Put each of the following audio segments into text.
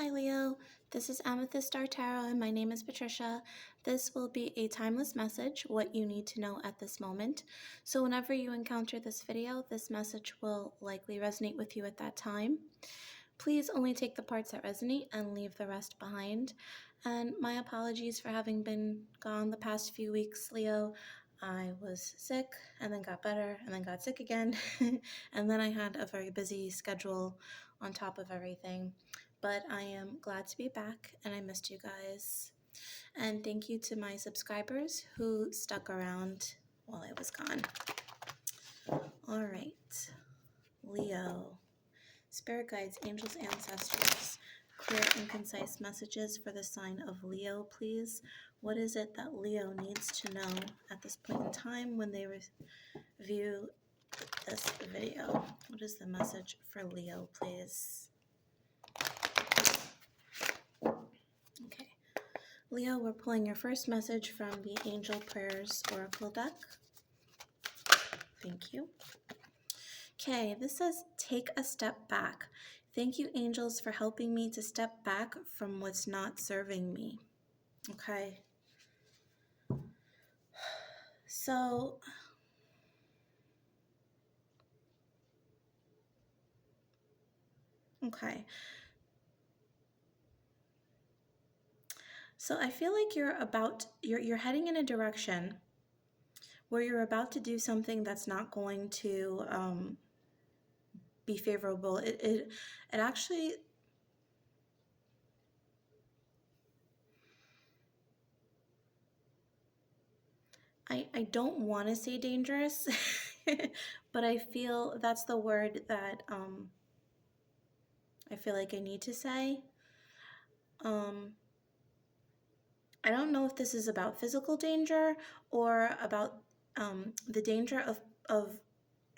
Hi Leo, this is Amethyst Star Tarot and my name is Patricia. This will be a timeless message, what you need to know at this moment. So whenever you encounter this video, this message will likely resonate with you at that time. Please only take the parts that resonate and leave the rest behind. And my apologies for having been gone the past few weeks, Leo. I was sick and then got better and then got sick again. And then I had a very busy schedule on top of everything. But I am glad to be back and I missed you guys. And thank you to my subscribers who stuck around while I was gone. All right, Leo. Spirit guides, angels, ancestors, clear and concise messages for the sign of Leo, please. What is it that Leo needs to know at this point in time when they review this video? What is the message for Leo, please? Okay. Leo, we're pulling your first message from the Angel Prayers Oracle deck. Thank you. Okay, this says, take a step back. Thank you, angels, for helping me to step back from what's not serving me. Okay. So, okay. So I feel like you're heading in a direction where you're about to do something that's not going to be favorable. It actually, I don't want to say dangerous, but I feel that's the word that I feel like I need to say. I don't know if this is about physical danger or about the danger of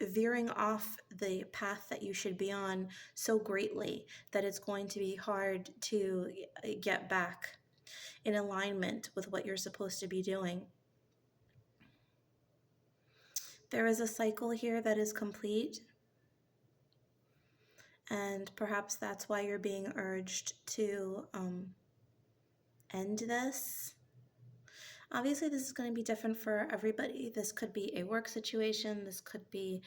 veering off the path that you should be on so greatly that it's going to be hard to get back in alignment with what you're supposed to be doing. There is a cycle here that is complete, and perhaps that's why you're being urged to end this. Obviously, this is going to be different for everybody. This could be a work situation, this could be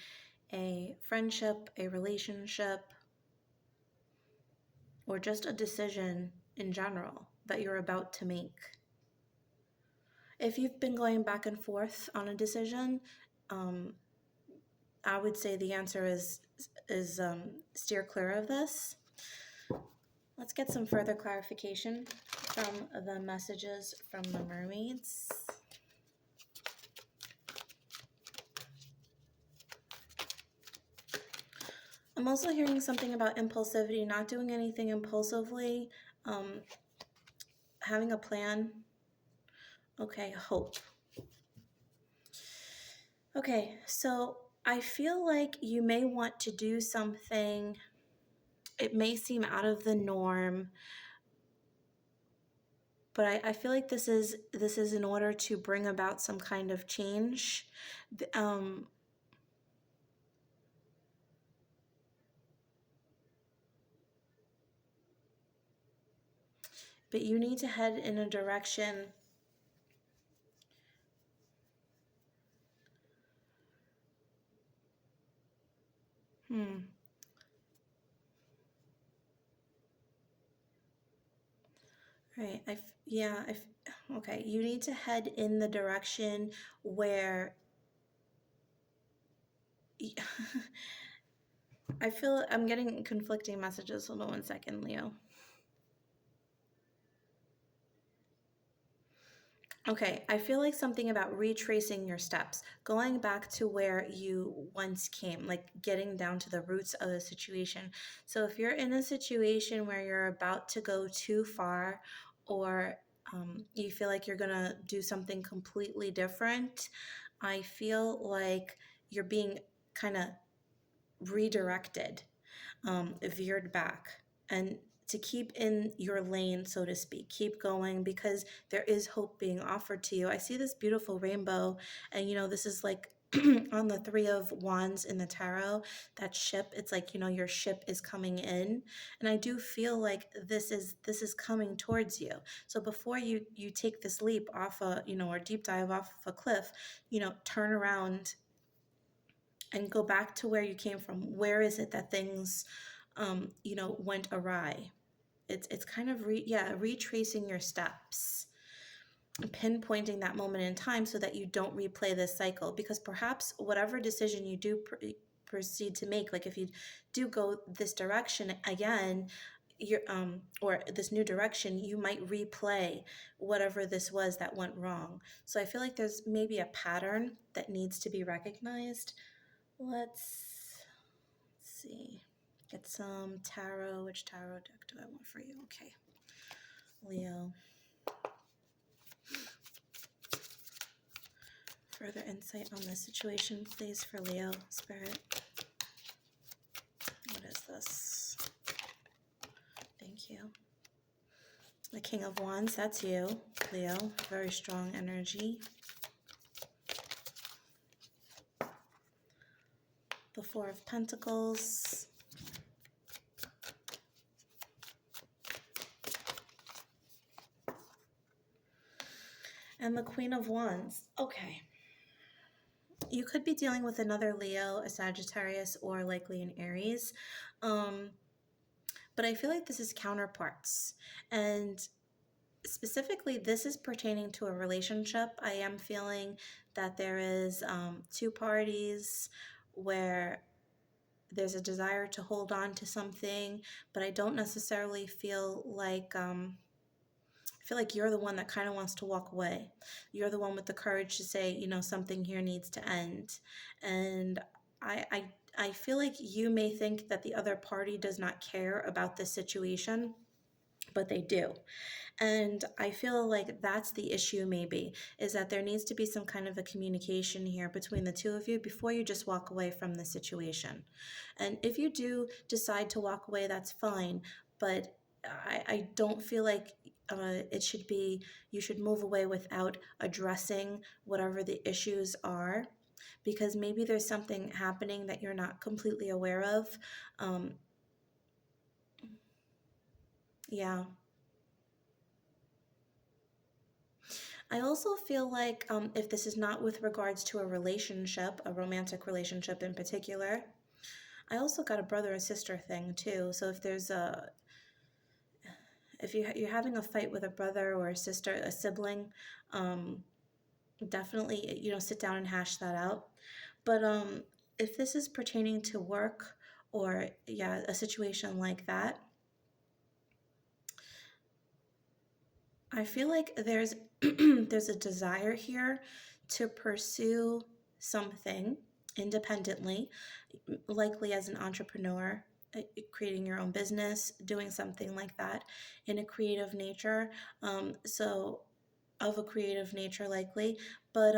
a friendship, a relationship, or just a decision in general that you're about to make. If you've been going back and forth on a decision, I would say the answer is steer clear of this. Let's get some further clarification from the messages from the mermaids. I'm also hearing something about impulsivity, not doing anything impulsively, having a plan. Okay, hope. Okay, so I feel like you may want to do something. It may seem out of the norm, but I feel like this is in order to bring about some kind of change. But you need to head in a direction Right. Okay. You need to head in the direction where I feel I'm getting conflicting messages. Hold on one second, Leo. Okay, I feel like something about retracing your steps, going back to where you once came, like getting down to the roots of the situation. So if you're in a situation where you're about to go too far, or you feel like you're gonna do something completely different, I feel like you're being kind of redirected, veered back, and to keep in your lane, so to speak. Keep going because there is hope being offered to you. I see this beautiful rainbow, and this is like on the Three of Wands in the tarot, that ship, it's like, you know, your ship is coming in. And I do feel like this is coming towards you. So before you take this leap off a, you know, or deep dive off of a cliff, you know, turn around and go back to where you came from. Where is it that things, you know, went awry? It's kind of retracing your steps, pinpointing that moment in time so that you don't replay this cycle. Because perhaps whatever decision you do proceed to make, like if you do go this direction again, you're or this new direction, you might replay whatever this was that went wrong. So I feel like there's maybe a pattern that needs to be recognized. Let's see. Get some tarot. Which tarot deck do I want for you? Okay. Leo. Further insight on this situation, please, for Leo, Spirit. What is this? Thank you. The King of Wands, that's you, Leo. Very strong energy. The Four of Pentacles. And the Queen of Wands. Okay. You could be dealing with another Leo, a Sagittarius, or likely an Aries. But I feel like this is counterparts. And specifically, this is pertaining to a relationship. I am feeling that there is two parties where there's a desire to hold on to something, but I don't necessarily feel like you're the one that kind of wants to walk away. You're the one with the courage to say, you know, something here needs to end. And I feel like you may think that the other party does not care about this situation, but they do. And I feel like that's the issue, maybe, is that there needs to be some kind of a communication here between the two of you before you just walk away from the situation. And if you do decide to walk away, that's fine. But I don't feel like it should be, you should move away without addressing whatever the issues are, because maybe there's something happening that you're not completely aware of. Yeah. I also feel like if this is not with regards to a relationship, a romantic relationship in particular, I also got a brother and sister thing too. So if there's if you're having a fight with a brother or a sister, a sibling, definitely, you know, sit down and hash that out. But if this is pertaining to work or, yeah, a situation like that, I feel like there's there's a desire here to pursue something independently, likely as an entrepreneur, creating your own business, doing something like that in a creative nature. So of a creative nature, likely, but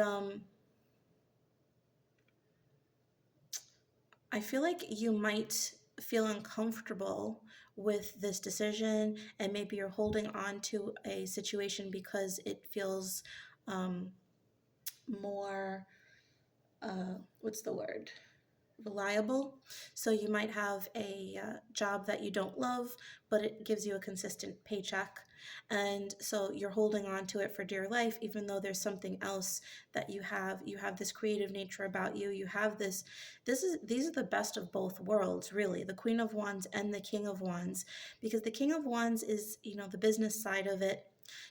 I feel like you might feel uncomfortable with this decision, and maybe you're holding on to a situation because it feels more, what's the word? Reliable. So you might have a job that you don't love, but it gives you a consistent paycheck. And so you're holding on to it for dear life, even though there's something else that you have. You have this creative nature about you. You have these are the best of both worlds, really, the Queen of Wands and the King of Wands, because the King of Wands is, you know, the business side of it,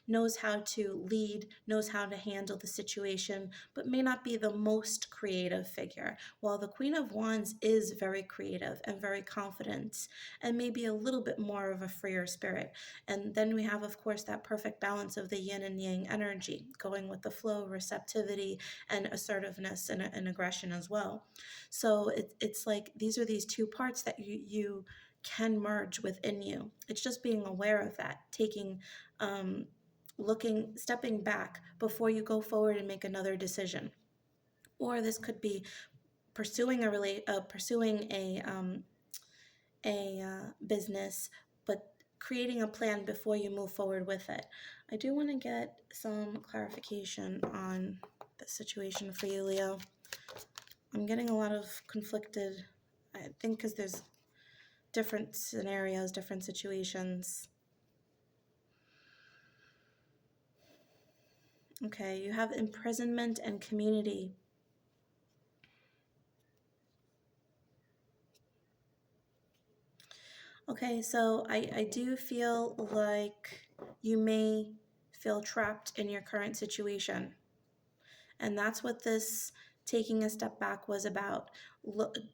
knows how to lead, knows how to handle the situation, but may not be the most creative figure, while the Queen of Wands is very creative and very confident and maybe a little bit more of a freer spirit. And then we have, of course, that perfect balance of the yin and yang energy, going with the flow, receptivity, and assertiveness and aggression as well. So it's like these are these two parts that you can merge within you. It's just being aware of that, taking stepping back before you go forward and make another decision. Or this could be pursuing a business, but creating a plan before you move forward with it. I do want to get some clarification on the situation for you, Leo. I'm getting a lot of conflicted, I think because there's different scenarios, different situations. Okay, you have imprisonment and community. Okay, so I do feel like you may feel trapped in your current situation. And that's what this taking a step back was about.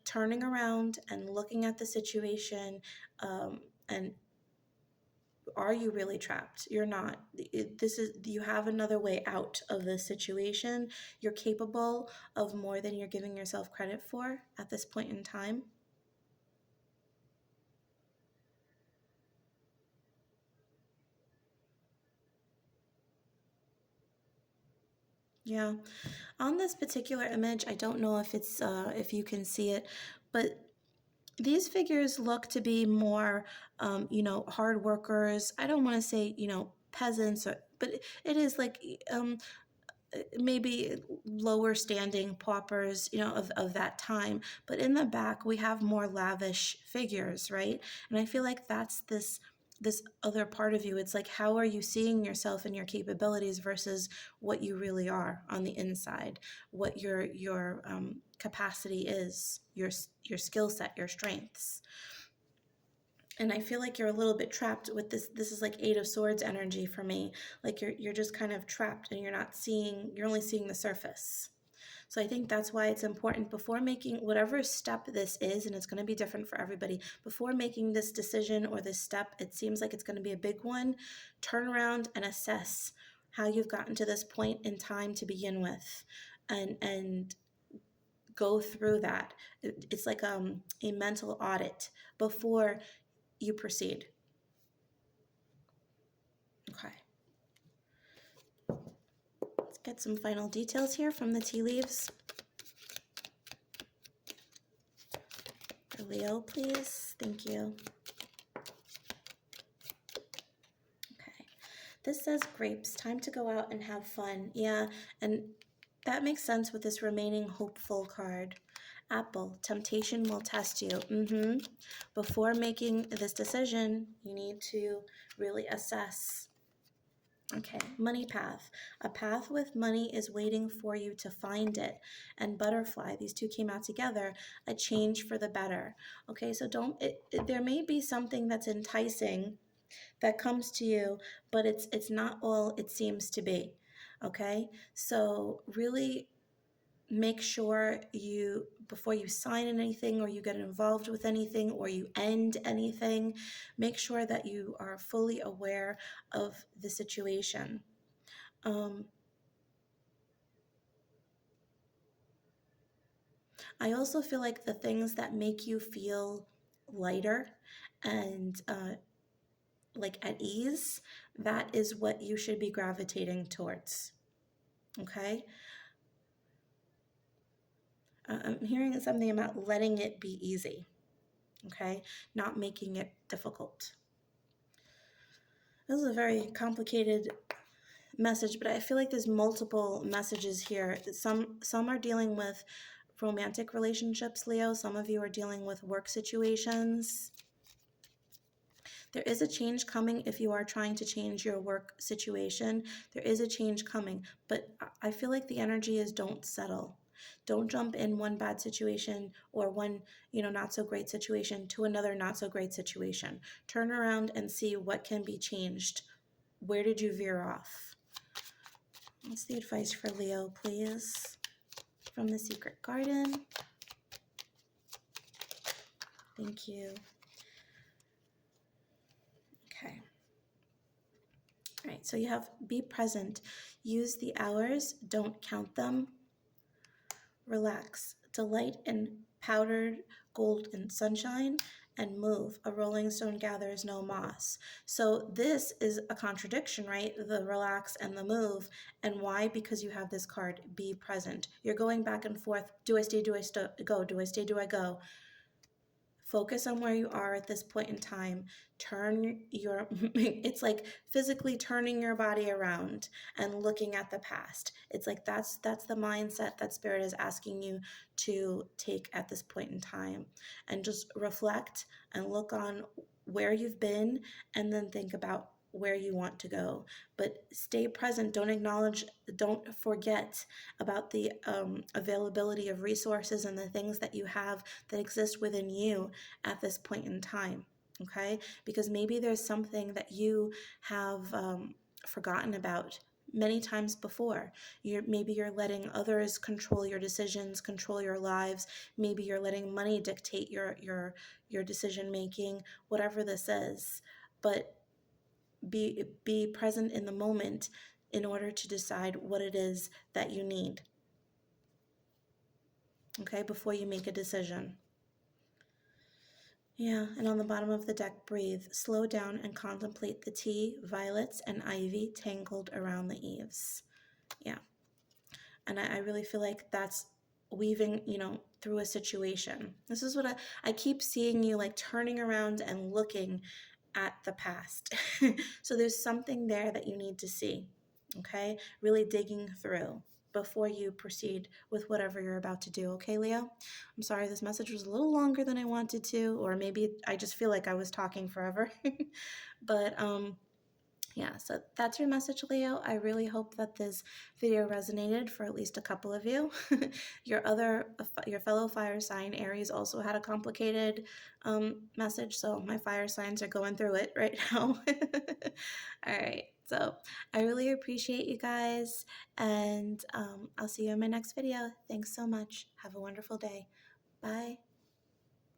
Turning around and looking at the situation, and are you really trapped? You're not. You have another way out of this situation. You're capable of more than you're giving yourself credit for at this point in time. Yeah. On this particular image, I don't know if it's if you can see it, but these figures look to be more, hard workers. I don't want to say, peasants, but it is like maybe lower standing paupers, of that time. But in the back, we have more lavish figures, right? And I feel like that's this other part of you. It's like, how are you seeing yourself and your capabilities versus what you really are on the inside, what your capacity is, your skill set, your strengths. And I feel like you're a little bit trapped with this. This is like Eight of Swords energy for me. Like you're just kind of trapped and you're only seeing the surface. So I think that's why it's important before making whatever step this is, and it's going to be different for everybody, before making this decision or this step, it seems like it's going to be a big one, turn around and assess how you've gotten to this point in time to begin with, and go through that. It's like a mental audit before you proceed. Okay. Let's get some final details here from the tea leaves. For Leo, please. Thank you. Okay. This says grapes. Time to go out and have fun. Yeah, and that makes sense with this remaining hopeful card. Apple, temptation will test you. Before making this decision, you need to really assess. Okay, money path. A path with money is waiting for you to find it. And butterfly, these two came out together, a change for the better. Okay, so there may be something that's enticing that comes to you, but it's not all it seems to be. Okay, so really make sure before you sign anything or you get involved with anything or you end anything, make sure that you are fully aware of the situation. I also feel like the things that make you feel lighter and like at ease, that is what you should be gravitating towards. Okay? I'm hearing something about letting it be easy. Okay? Not making it difficult. This is a very complicated message, but I feel like there's multiple messages here. Some are dealing with romantic relationships, Leo. Some of you are dealing with work situations. There is a change coming if you are trying to change your work situation. There is a change coming, but I feel like the energy is don't settle. Don't jump in one bad situation or one, not so great situation to another not so great situation. Turn around and see what can be changed. Where did you veer off? What's the advice for Leo, please? From the Secret Garden. Thank you. Okay. All right, so you have be present. Use the hours, don't count them. Relax. Delight in powdered gold and sunshine, and move. A rolling stone gathers no moss. So this is a contradiction, right? The relax and the move. And why? Because you have this card, be present. You're going back and forth. Do I stay? Do I go? Do I stay? Do I go? Focus on where you are at this point in time. Turn your, it's like physically turning your body around and looking at the past. It's like that's the mindset that Spirit is asking you to take at this point in time. And just reflect and look on where you've been, and then think about where you want to go. But stay present. Don't forget about the availability of resources and the things that you have that exist within you at this point in time. Okay? Because maybe there's something that you have forgotten about many times before. Maybe you're letting others control your decisions, control your lives. Maybe you're letting money dictate your decision making, whatever this is. But be present in the moment in order to decide what it is that you need, okay, before you make a decision. Yeah, and on the bottom of the deck, breathe, slow down, and contemplate the tea, violets, and ivy tangled around the eaves. Yeah, and I really feel like that's weaving, through a situation. This is what I keep seeing you like turning around and looking at the past. So there's something there that you need to see, okay? Really digging through before you proceed with whatever you're about to do, okay, Leo? I'm sorry this message was a little longer than I wanted to, or maybe I just feel like I was talking forever. But yeah, so that's your message, Leo. I really hope that this video resonated for at least a couple of you. Your fellow fire sign, Aries, also had a complicated message, so my fire signs are going through it right now. All right, so I really appreciate you guys, and I'll see you in my next video. Thanks so much. Have a wonderful day. Bye.